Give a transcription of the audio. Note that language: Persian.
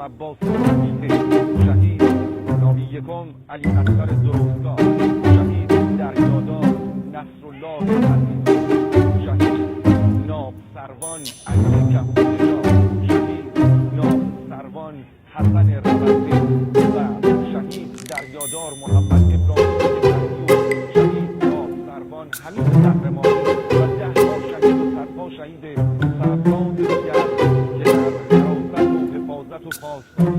عباس شهید نامی یکم علی اصغر درستگاه، شهید دریادار نصرالله عزیز، شهید ناب سروان علی کهوشجا، شهید ناب سروان حسن ربندی و شهید دریادار محمد ابراهیم تحیور، شهید ناب سروان حمید قهرمانی و 10 شهید و 100 شهید سرباز دیگر که در حراست و حفاظت و پاسداری